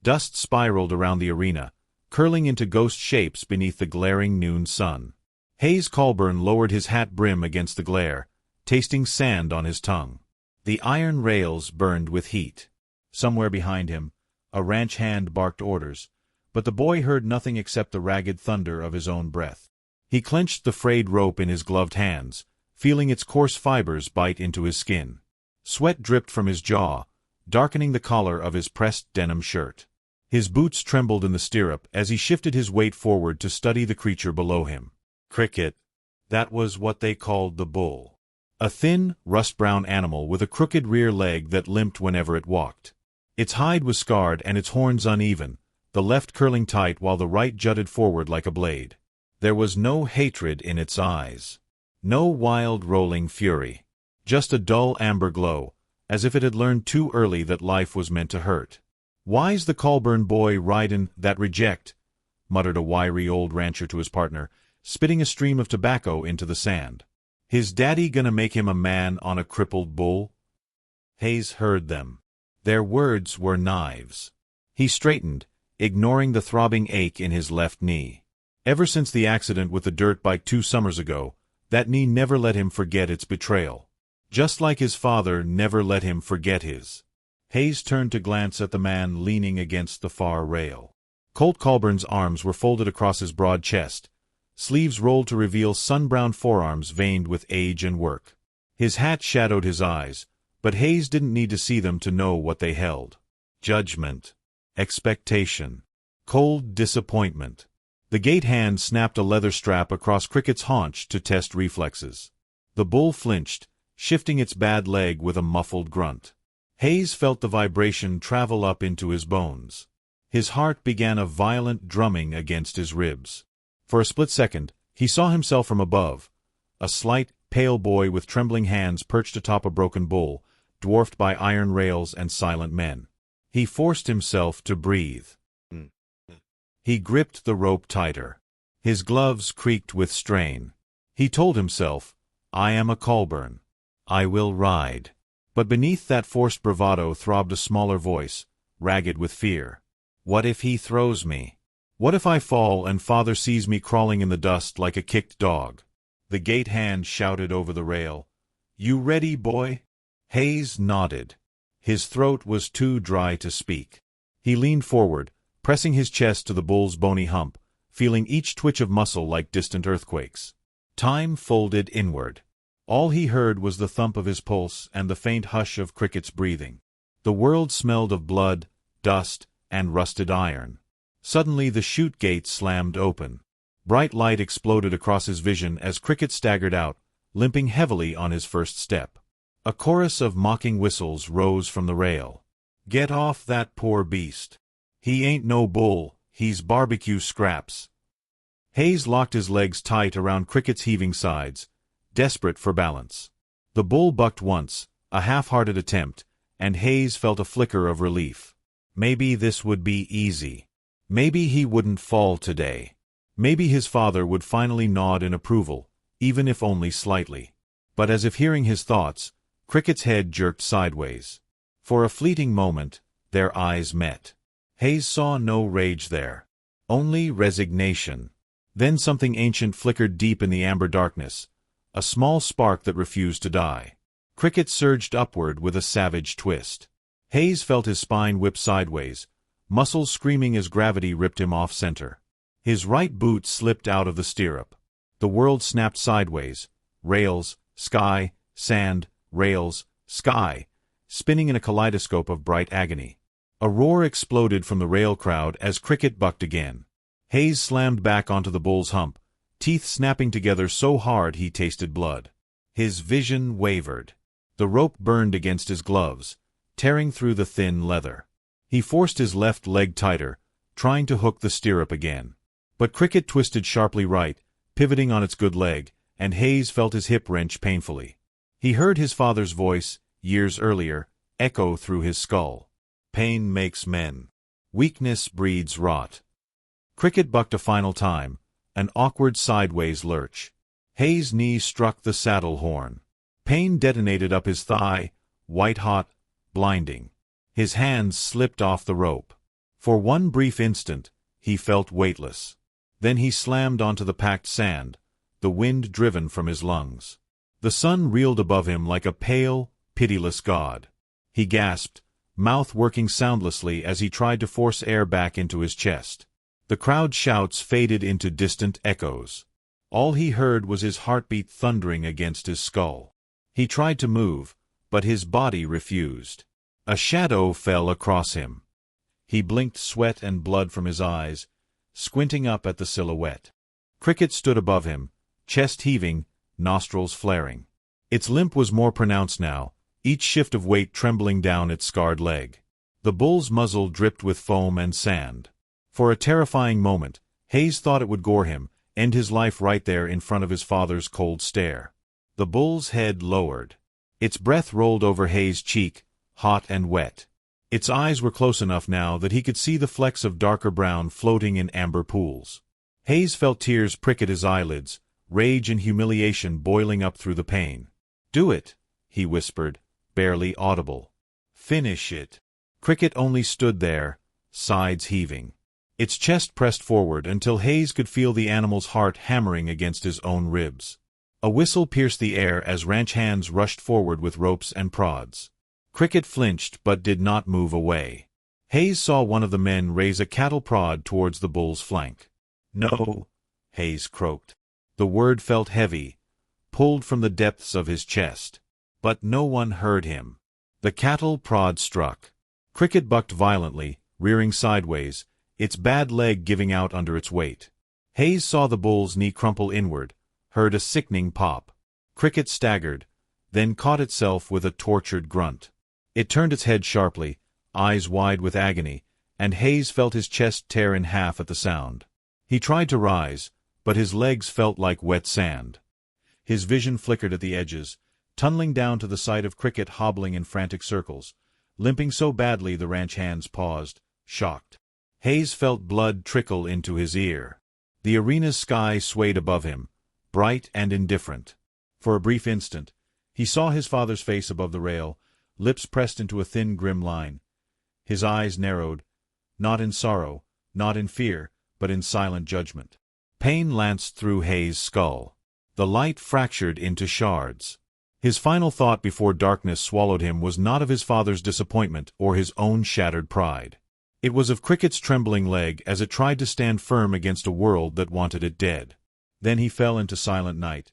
Dust spiraled around the arena, curling into ghost shapes beneath the glaring noon sun. Hayes Colburn lowered his hat brim against the glare, tasting sand on his tongue. The iron rails burned with heat. Somewhere behind him, a ranch hand barked orders, but the boy heard nothing except the ragged thunder of his own breath. He clenched the frayed rope in his gloved hands, feeling its coarse fibers bite into his skin. Sweat dripped from his jaw, darkening the collar of his pressed denim shirt. His boots trembled in the stirrup as he shifted his weight forward to study the creature below him. Cricket. That was what they called the bull. A thin, rust-brown animal with a crooked rear leg that limped whenever it walked. Its hide was scarred and its horns uneven, the left curling tight while the right jutted forward like a blade. There was no hatred in its eyes. No wild rolling fury. Just a dull amber glow, as if it had learned too early that life was meant to hurt. "Why's the Colburn boy ridin' that reject?" muttered a wiry old rancher to his partner, spitting a stream of tobacco into the sand. "His daddy gonna make him a man on a crippled bull?" Hayes heard them. Their words were knives. He straightened, ignoring the throbbing ache in his left knee. Ever since the accident with the dirt bike 2 summers ago, that knee never let him forget its betrayal. Just like his father never let him forget his. Hayes turned to glance at the man leaning against the far rail. Colt Colburn's arms were folded across his broad chest, sleeves rolled to reveal sun-browned forearms veined with age and work. His hat shadowed his eyes, but Hayes didn't need to see them to know what they held. Judgment. Expectation. Cold disappointment. The gate hand snapped a leather strap across Cricket's haunch to test reflexes. The bull flinched, shifting its bad leg with a muffled grunt. Hayes felt the vibration travel up into his bones. His heart began a violent drumming against his ribs. For a split second, he saw himself from above, a slight, pale boy with trembling hands perched atop a broken bull, dwarfed by iron rails and silent men. He forced himself to breathe. He gripped the rope tighter. His gloves creaked with strain. He told himself, "I am a Colburn. I will ride." But beneath that forced bravado throbbed a smaller voice, ragged with fear. "What if he throws me? What if I fall and father sees me crawling in the dust like a kicked dog?" The gate hand shouted over the rail, "You ready, boy?" Hayes nodded. His throat was too dry to speak. He leaned forward, pressing his chest to the bull's bony hump, feeling each twitch of muscle like distant earthquakes. Time folded inward. All he heard was the thump of his pulse and the faint hush of Cricket's breathing. The world smelled of blood, dust, and rusted iron. Suddenly the chute gate slammed open. Bright light exploded across his vision as Cricket staggered out, limping heavily on his first step. A chorus of mocking whistles rose from the rail. "Get off that poor beast. He ain't no bull, he's barbecue scraps." Hayes locked his legs tight around Cricket's heaving sides, desperate for balance. The bull bucked once, a half-hearted attempt, and Hayes felt a flicker of relief. Maybe this would be easy. Maybe he wouldn't fall today. Maybe his father would finally nod in approval, even if only slightly. But as if hearing his thoughts, Cricket's head jerked sideways. For a fleeting moment, their eyes met. Hayes saw no rage there. Only resignation. Then something ancient flickered deep in the amber darkness, a small spark that refused to die. Cricket surged upward with a savage twist. Hayes felt his spine whip sideways, muscles screaming as gravity ripped him off-center. His right boot slipped out of the stirrup. The world snapped sideways, rails, sky, sand, rails, sky, spinning in a kaleidoscope of bright agony. A roar exploded from the rail crowd as Cricket bucked again. Hayes slammed back onto the bull's hump, teeth snapping together so hard he tasted blood. His vision wavered. The rope burned against his gloves, tearing through the thin leather. He forced his left leg tighter, trying to hook the stirrup again. But Cricket twisted sharply right, pivoting on its good leg, and Hayes felt his hip wrench painfully. He heard his father's voice, years earlier, echo through his skull. "Pain makes men. Weakness breeds rot." Cricket bucked a final time, an awkward sideways lurch. Hayes' knee struck the saddle horn. Pain detonated up his thigh, white-hot, blinding. His hands slipped off the rope. For one brief instant, he felt weightless. Then he slammed onto the packed sand, the wind driven from his lungs. The sun reeled above him like a pale, pitiless god. He gasped, mouth working soundlessly as he tried to force air back into his chest. The crowd's shouts faded into distant echoes. All he heard was his heartbeat thundering against his skull. He tried to move, but his body refused. A shadow fell across him. He blinked sweat and blood from his eyes, squinting up at the silhouette. Cricket stood above him, chest heaving, nostrils flaring. Its limp was more pronounced now, each shift of weight trembling down its scarred leg. The bull's muzzle dripped with foam and sand. For a terrifying moment, Hayes thought it would gore him, end his life right there in front of his father's cold stare. The bull's head lowered. Its breath rolled over Hayes' cheek, hot and wet. Its eyes were close enough now that he could see the flecks of darker brown floating in amber pools. Hayes felt tears prick at his eyelids, rage and humiliation boiling up through the pain. "Do it," he whispered, barely audible. "Finish it." Cricket only stood there, sides heaving. Its chest pressed forward until Hayes could feel the animal's heart hammering against his own ribs. A whistle pierced the air as ranch hands rushed forward with ropes and prods. Cricket flinched but did not move away. Hayes saw one of the men raise a cattle prod towards the bull's flank. "No," Hayes croaked. The word felt heavy, pulled from the depths of his chest. But no one heard him. The cattle prod struck. Cricket bucked violently, rearing sideways, its bad leg giving out under its weight. Hayes saw the bull's knee crumple inward, heard a sickening pop. Cricket staggered, then caught itself with a tortured grunt. It turned its head sharply, eyes wide with agony, and Hayes felt his chest tear in half at the sound. He tried to rise, but his legs felt like wet sand. His vision flickered at the edges, tunneling down to the sight of Cricket hobbling in frantic circles, limping so badly the ranch hands paused, shocked. Hayes felt blood trickle into his ear. The arena's sky swayed above him, bright and indifferent. For a brief instant, he saw his father's face above the rail, lips pressed into a thin, grim line. His eyes narrowed, not in sorrow, not in fear, but in silent judgment. Pain lanced through Hayes' skull. The light fractured into shards. His final thought before darkness swallowed him was not of his father's disappointment or his own shattered pride. It was of Cricket's trembling leg as it tried to stand firm against a world that wanted it dead. Then he fell into silent night.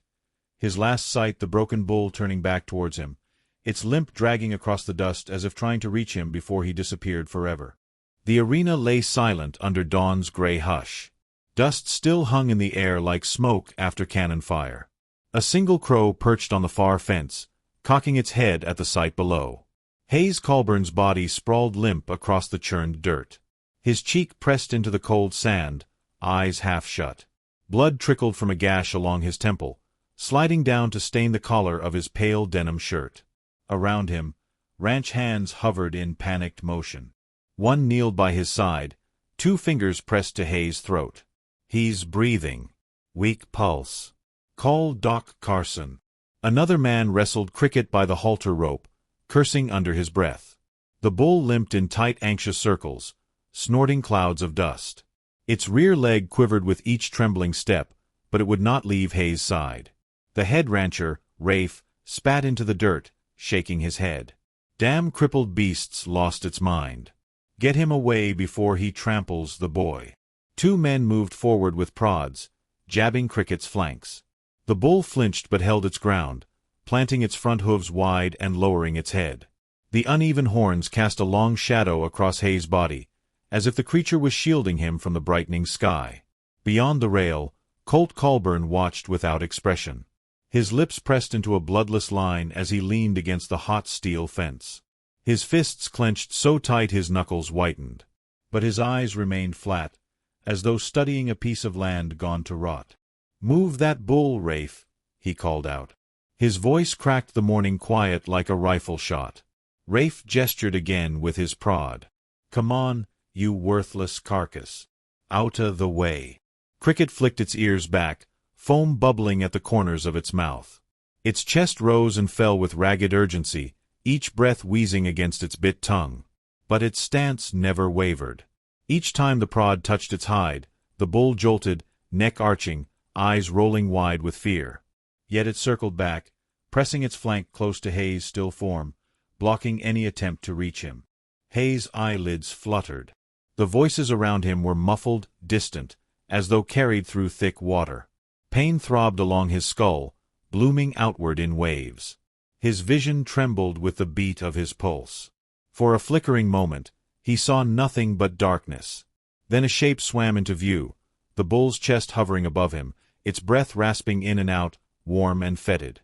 His last sight the broken bull turning back towards him, its limp dragging across the dust as if trying to reach him before he disappeared forever. The arena lay silent under dawn's gray hush. Dust still hung in the air like smoke after cannon fire. A single crow perched on the far fence, cocking its head at the sight below. Hayes Colburn's body sprawled limp across the churned dirt. His cheek pressed into the cold sand, eyes half shut. Blood trickled from a gash along his temple, sliding down to stain the collar of his pale denim shirt. Around him, ranch hands hovered in panicked motion. One kneeled by his side, 2 fingers pressed to Hayes' throat. "He's breathing. Weak pulse. Call Doc Carson." Another man wrestled Cricket by the halter rope, cursing under his breath. The bull limped in tight, anxious circles, snorting clouds of dust. Its rear leg quivered with each trembling step, but it would not leave Hayes' side. The head rancher, Rafe, spat into the dirt, shaking his head. "Damn crippled beasts lost its mind. Get him away before he tramples the boy." 2 men moved forward with prods, jabbing Cricket's flanks. The bull flinched but held its ground, planting its front hooves wide and lowering its head. The uneven horns cast a long shadow across Hayes' body, as if the creature was shielding him from the brightening sky. Beyond the rail, Colt Colburn watched without expression. His lips pressed into a bloodless line as he leaned against the hot steel fence. His fists clenched so tight his knuckles whitened. But his eyes remained flat, as though studying a piece of land gone to rot. "Move that bull, Rafe," he called out. His voice cracked the morning quiet like a rifle shot. Rafe gestured again with his prod. "Come on, you worthless carcass. Outta the way." Cricket flicked its ears back, foam bubbling at the corners of its mouth. Its chest rose and fell with ragged urgency, each breath wheezing against its bit tongue. But its stance never wavered. Each time the prod touched its hide, the bull jolted, neck arching, eyes rolling wide with fear. Yet it circled back, pressing its flank close to Hayes' still form, blocking any attempt to reach him. Hayes' eyelids fluttered. The voices around him were muffled, distant, as though carried through thick water. Pain throbbed along his skull, blooming outward in waves. His vision trembled with the beat of his pulse. For a flickering moment, he saw nothing but darkness. Then a shape swam into view, the bull's chest hovering above him, its breath rasping in and out, warm and fetid.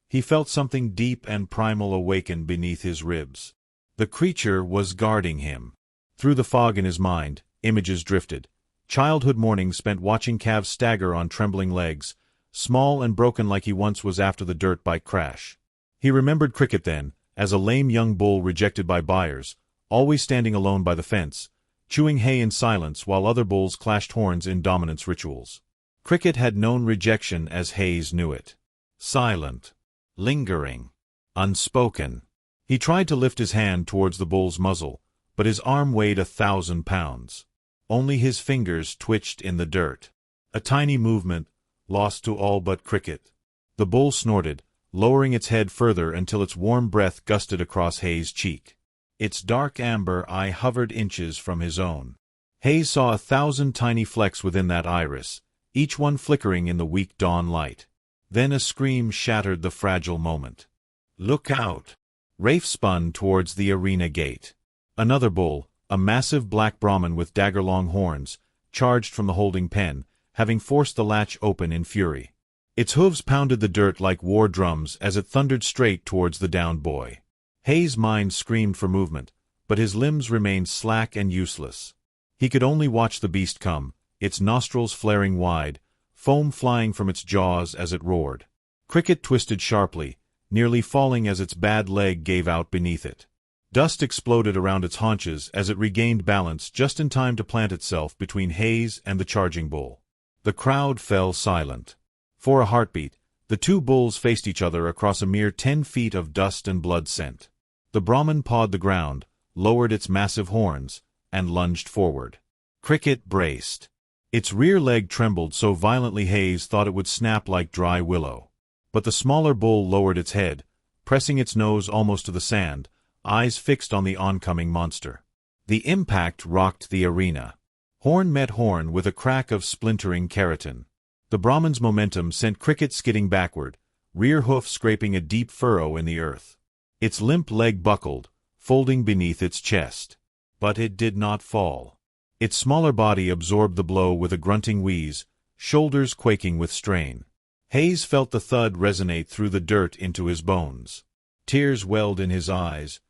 He felt something deep and primal awaken beneath his ribs. The creature was guarding him. Through the fog in his mind, images drifted. Childhood mornings spent watching calves stagger on trembling legs, small and broken like he once was after the dirt bike crash. He remembered Cricket then, as a lame young bull rejected by buyers, always standing alone by the fence, chewing hay in silence while other bulls clashed horns in dominance rituals. Cricket had known rejection as Hayes knew it. Silent, lingering, unspoken. He tried to lift his hand towards the bull's muzzle, but his arm weighed 1,000 pounds. Only his fingers twitched in the dirt. A tiny movement, lost to all but Cricket. The bull snorted, lowering its head further until its warm breath gusted across Hayes' cheek. Its dark amber eye hovered inches from his own. Hayes saw 1,000 tiny flecks within that iris, each one flickering in the weak dawn light. Then a scream shattered the fragile moment. "Look out!" Rafe spun towards the arena gate. Another bull, a massive black Brahmin with dagger-long horns, charged from the holding pen, having forced the latch open in fury. Its hooves pounded the dirt like war drums as it thundered straight towards the downed boy. Hayes' mind screamed for movement, but his limbs remained slack and useless. He could only watch the beast come, its nostrils flaring wide, foam flying from its jaws as it roared. Cricket twisted sharply, nearly falling as its bad leg gave out beneath it. Dust exploded around its haunches as it regained balance just in time to plant itself between Hayes and the charging bull. The crowd fell silent. For a heartbeat, the two bulls faced each other across a mere 10 feet of dust and blood scent. The Brahmin pawed the ground, lowered its massive horns, and lunged forward. Cricket braced. Its rear leg trembled so violently Hayes thought it would snap like dry willow. But the smaller bull lowered its head, pressing its nose almost to the sand, eyes fixed on the oncoming monster. The impact rocked the arena. Horn met horn with a crack of splintering keratin. The Brahmin's momentum sent Cricket skidding backward, rear hoof scraping a deep furrow in the earth. Its limp leg buckled, folding beneath its chest. But it did not fall. Its smaller body absorbed the blow with a grunting wheeze, shoulders quaking with strain. Hayes felt the thud resonate through the dirt into his bones. Tears welled in his eyes,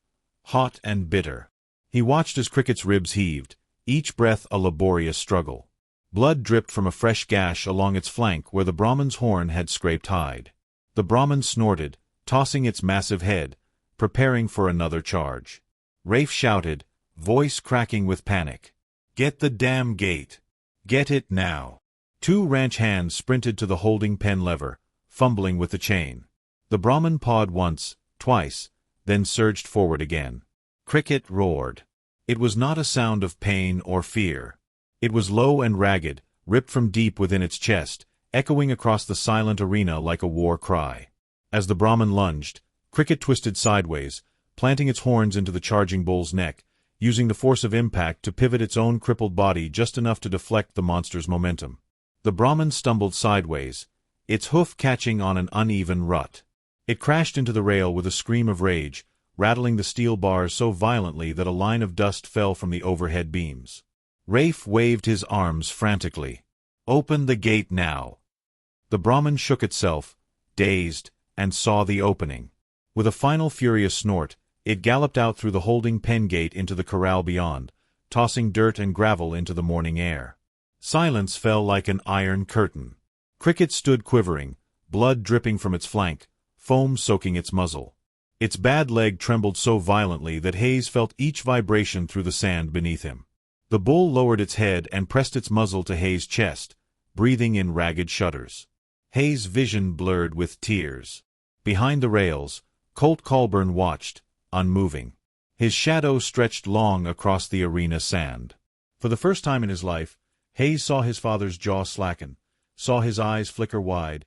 hot and bitter. He watched as Cricket's ribs heaved, each breath a laborious struggle. Blood dripped from a fresh gash along its flank where the Brahmin's horn had scraped hide. The Brahmin snorted, tossing its massive head, preparing for another charge. Rafe shouted, voice cracking with panic. "Get the damn gate! Get it now!" Two ranch hands sprinted to the holding pen lever, fumbling with the chain. The Brahmin pawed once, twice, then surged forward again. Cricket roared. It was not a sound of pain or fear. It was low and ragged, ripped from deep within its chest, echoing across the silent arena like a war cry. As the Brahmin lunged, Cricket twisted sideways, planting its horns into the charging bull's neck, using the force of impact to pivot its own crippled body just enough to deflect the monster's momentum. The Brahmin stumbled sideways, its hoof catching on an uneven rut. It crashed into the rail with a scream of rage, rattling the steel bars so violently that a line of dust fell from the overhead beams. Rafe waved his arms frantically. "Open the gate now!" The Brahmin shook itself, dazed, and saw the opening. With a final furious snort, it galloped out through the holding pen gate into the corral beyond, tossing dirt and gravel into the morning air. Silence fell like an iron curtain. Cricket stood quivering, blood dripping from its flank, foam soaking its muzzle. Its bad leg trembled so violently that Hayes felt each vibration through the sand beneath him. The bull lowered its head and pressed its muzzle to Hayes' chest, breathing in ragged shudders. Hayes' vision blurred with tears. Behind the rails, Colt Colburn watched, unmoving. His shadow stretched long across the arena sand. For the first time in his life, Hayes saw his father's jaw slacken, saw his eyes flicker wide,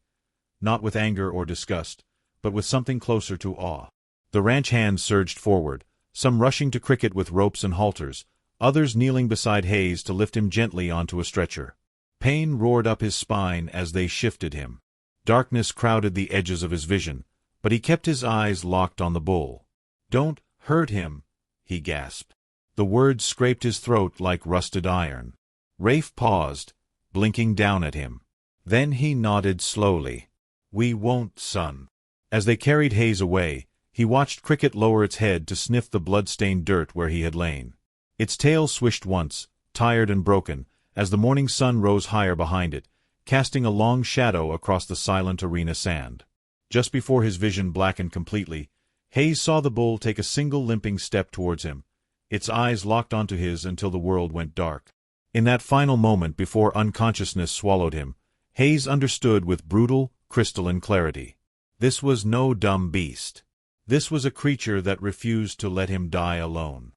not with anger or disgust, but with something closer to awe. The ranch hands surged forward, some rushing to Cricket with ropes and halters, others kneeling beside Hayes to lift him gently onto a stretcher. Pain roared up his spine as they shifted him. Darkness crowded the edges of his vision, but he kept his eyes locked on the bull. "Don't hurt him," he gasped. The words scraped his throat like rusted iron. Rafe paused, blinking down at him. Then he nodded slowly. "We won't, son." As they carried Hayes away, he watched Cricket lower its head to sniff the blood-stained dirt where he had lain. Its tail swished once, tired and broken, as the morning sun rose higher behind it, casting a long shadow across the silent arena sand. Just before his vision blackened completely, Hayes saw the bull take a single limping step towards him, its eyes locked onto his until the world went dark. In that final moment before unconsciousness swallowed him, Hayes understood with brutal, crystalline clarity. This was no dumb beast. This was a creature that refused to let him die alone.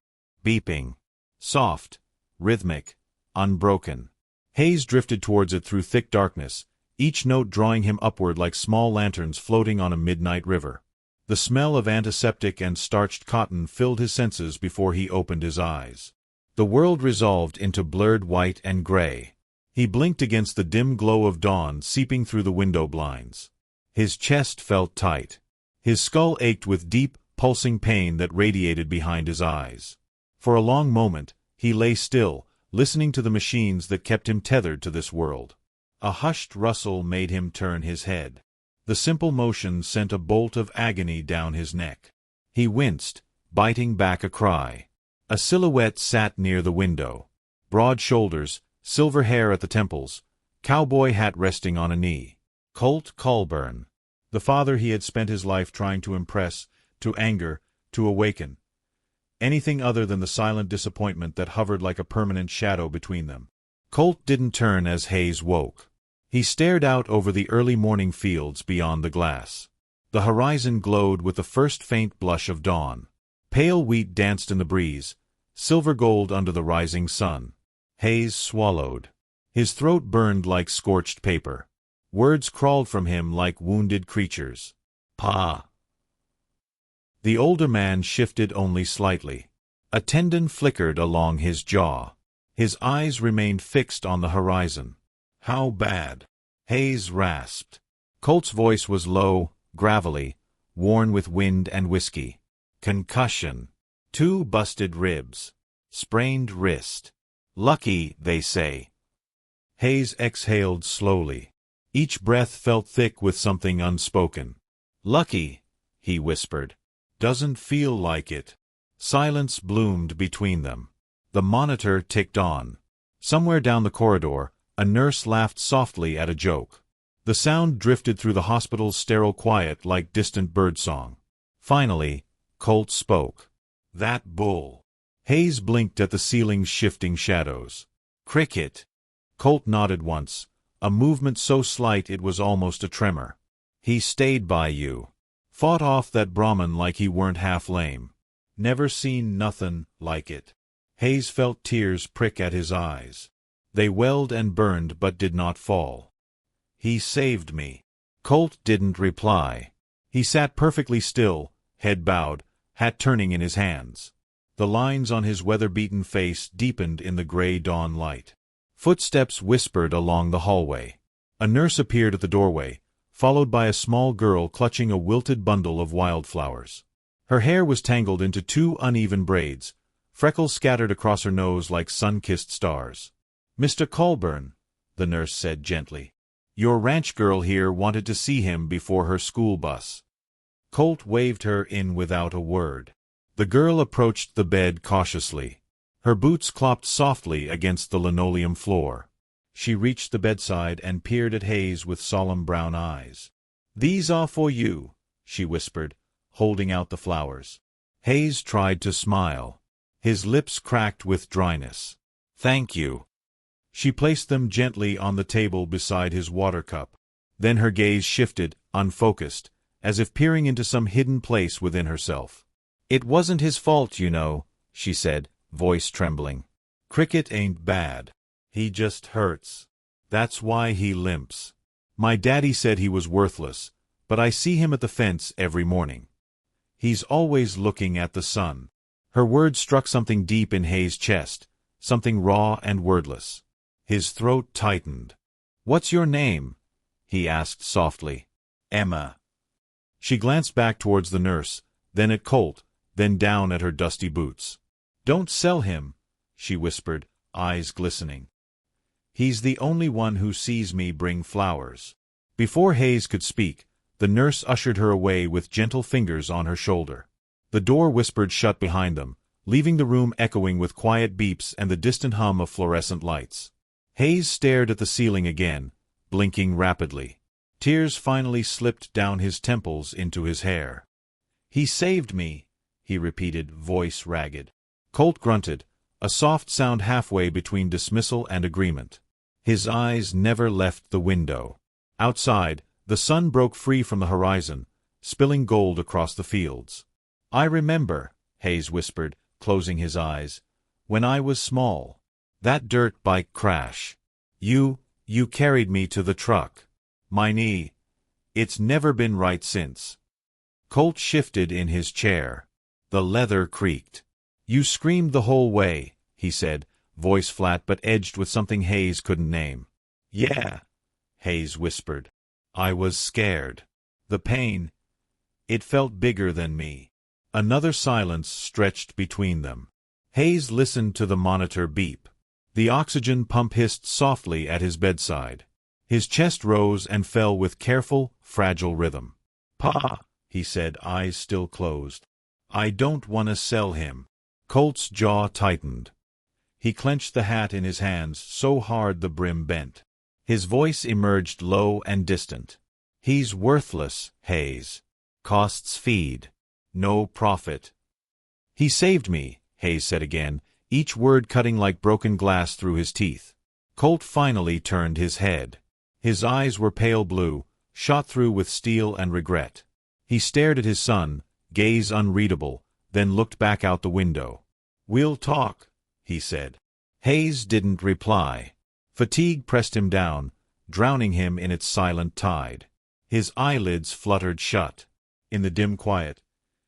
Beeping. Soft, rhythmic, unbroken. Hayes drifted towards it through thick darkness, each note drawing him upward like small lanterns floating on a midnight river. The smell of antiseptic and starched cotton filled his senses before he opened his eyes. The world resolved into blurred white and gray. He blinked against the dim glow of dawn seeping through the window blinds. His chest felt tight. His skull ached with deep, pulsing pain that radiated behind his eyes. For a long moment, he lay still, listening to the machines that kept him tethered to this world. A hushed rustle made him turn his head. The simple motion sent a bolt of agony down his neck. He winced, biting back a cry. A silhouette sat near the window. Broad shoulders, silver hair at the temples, cowboy hat resting on a knee. Colt Colburn. The father he had spent his life trying to impress, to anger, to awaken. Anything other than the silent disappointment that hovered like a permanent shadow between them. Colt didn't turn as Hayes woke. He stared out over the early morning fields beyond the glass. The horizon glowed with the first faint blush of dawn. Pale wheat danced in the breeze, silver gold under the rising sun. Hayes swallowed. His throat burned like scorched paper. Words crawled from him like wounded creatures. "Pa." The older man shifted only slightly. A tendon flickered along his jaw. His eyes remained fixed on the horizon. "How bad?" Hayes rasped. Colt's voice was low, gravelly, worn with wind and whiskey. "Concussion. 2 busted ribs. Sprained wrist. Lucky, they say." Hayes exhaled slowly. Each breath felt thick with something unspoken. "Lucky," he whispered. "Doesn't feel like it." Silence bloomed between them. The monitor ticked on. Somewhere down the corridor, a nurse laughed softly at a joke. The sound drifted through the hospital's sterile quiet like distant birdsong. Finally, Colt spoke. "That bull." Hayes blinked at the ceiling's shifting shadows. "Cricket." Colt nodded once, a movement so slight it was almost a tremor. "He stayed by you. Fought off that Brahmin like he weren't half lame. Never seen nothin' like it." Hayes felt tears prick at his eyes. They welled and burned but did not fall. "He saved me." Colt didn't reply. He sat perfectly still, head bowed, hat turning in his hands. The lines on his weather-beaten face deepened in the gray dawn light. Footsteps whispered along the hallway. A nurse appeared at the doorway, followed by a small girl clutching a wilted bundle of wildflowers. Her hair was tangled into 2 uneven braids, freckles scattered across her nose like sun-kissed stars. "Mr. Colburn," the nurse said gently. "Your ranch girl here wanted to see him before her school bus." Colt waved her in without a word. The girl approached the bed cautiously. Her boots clopped softly against the linoleum floor. She reached the bedside and peered at Hayes with solemn brown eyes. "These are for you," she whispered, holding out the flowers. Hayes tried to smile. His lips cracked with dryness. "Thank you." She placed them gently on the table beside his water cup. Then her gaze shifted, unfocused, as if peering into some hidden place within herself. "It wasn't his fault, you know," she said, voice trembling. Cricket ain't bad. He just hurts. That's why he limps. My daddy said he was worthless, but I see him at the fence every morning. He's always looking at the sun. Her words struck something deep in Hayes' chest, something raw and wordless. His throat tightened. "What's your name?" he asked softly. "Emma." She glanced back towards the nurse, then at Colt, then down at her dusty boots. "Don't sell him," she whispered, eyes glistening. "He's the only one who sees me bring flowers." Before Hayes could speak, the nurse ushered her away with gentle fingers on her shoulder. The door whispered shut behind them, leaving the room echoing with quiet beeps and the distant hum of fluorescent lights. Hayes stared at the ceiling again, blinking rapidly. Tears finally slipped down his temples into his hair. "He saved me," he repeated, voice ragged. Colt grunted, a soft sound halfway between dismissal and agreement. His eyes never left the window. Outside, the sun broke free from the horizon, spilling gold across the fields. "I remember," Hayes whispered, closing his eyes, "when I was small. That dirt bike crash. You carried me to the truck. My knee. It's never been right since." Colt shifted in his chair. The leather creaked. "You screamed the whole way," he said, voice flat but edged with something Hayes couldn't name. "Yeah," Hayes whispered. "I was scared. The pain. It felt bigger than me." Another silence stretched between them. Hayes listened to the monitor beep. The oxygen pump hissed softly at his bedside. His chest rose and fell with careful, fragile rhythm. "Pa," he said, eyes still closed. "I don't want to sell him." Colt's jaw tightened. He clenched the hat in his hands so hard the brim bent. His voice emerged low and distant. "He's worthless, Hayes. Costs feed. No profit." "He saved me," Hayes said again, each word cutting like broken glass through his teeth. Colt finally turned his head. His eyes were pale blue, shot through with steel and regret. He stared at his son, gaze unreadable, then looked back out the window. "We'll talk," he said. Hayes didn't reply. Fatigue pressed him down, drowning him in its silent tide. His eyelids fluttered shut. In the dim quiet,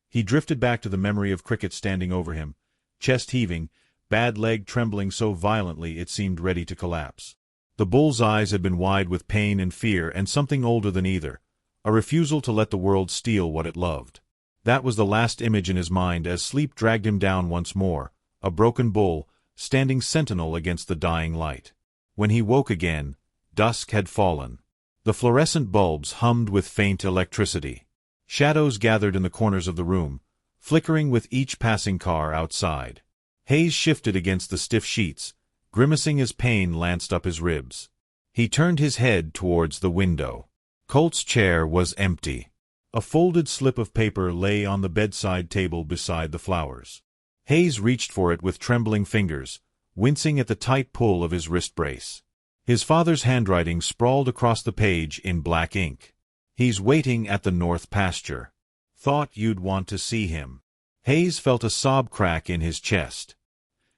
he drifted back to the memory of Cricket standing over him, chest heaving, bad leg trembling so violently it seemed ready to collapse. The bull's eyes had been wide with pain and fear and something older than either, a refusal to let the world steal what it loved. That was the last image in his mind as sleep dragged him down once more, a broken bull, standing sentinel against the dying light. When he woke again, dusk had fallen. The fluorescent bulbs hummed with faint electricity. Shadows gathered in the corners of the room, flickering with each passing car outside. Hayes shifted against the stiff sheets, grimacing as pain lanced up his ribs. He turned his head towards the window. Colt's chair was empty. A folded slip of paper lay on the bedside table beside the flowers. Hayes reached for it with trembling fingers, wincing at the tight pull of his wrist brace. His father's handwriting sprawled across the page in black ink. "He's waiting at the north pasture. Thought you'd want to see him." Hayes felt a sob crack in his chest.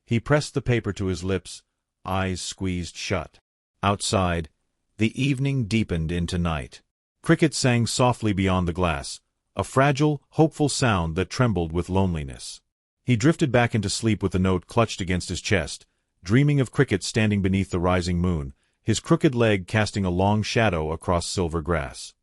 He pressed the paper to his lips, eyes squeezed shut. Outside, the evening deepened into night. Cricket sang softly beyond the glass, a fragile, hopeful sound that trembled with loneliness. He drifted back into sleep with the note clutched against his chest, dreaming of Cricket standing beneath the rising moon, his crooked leg casting a long shadow across silver grass.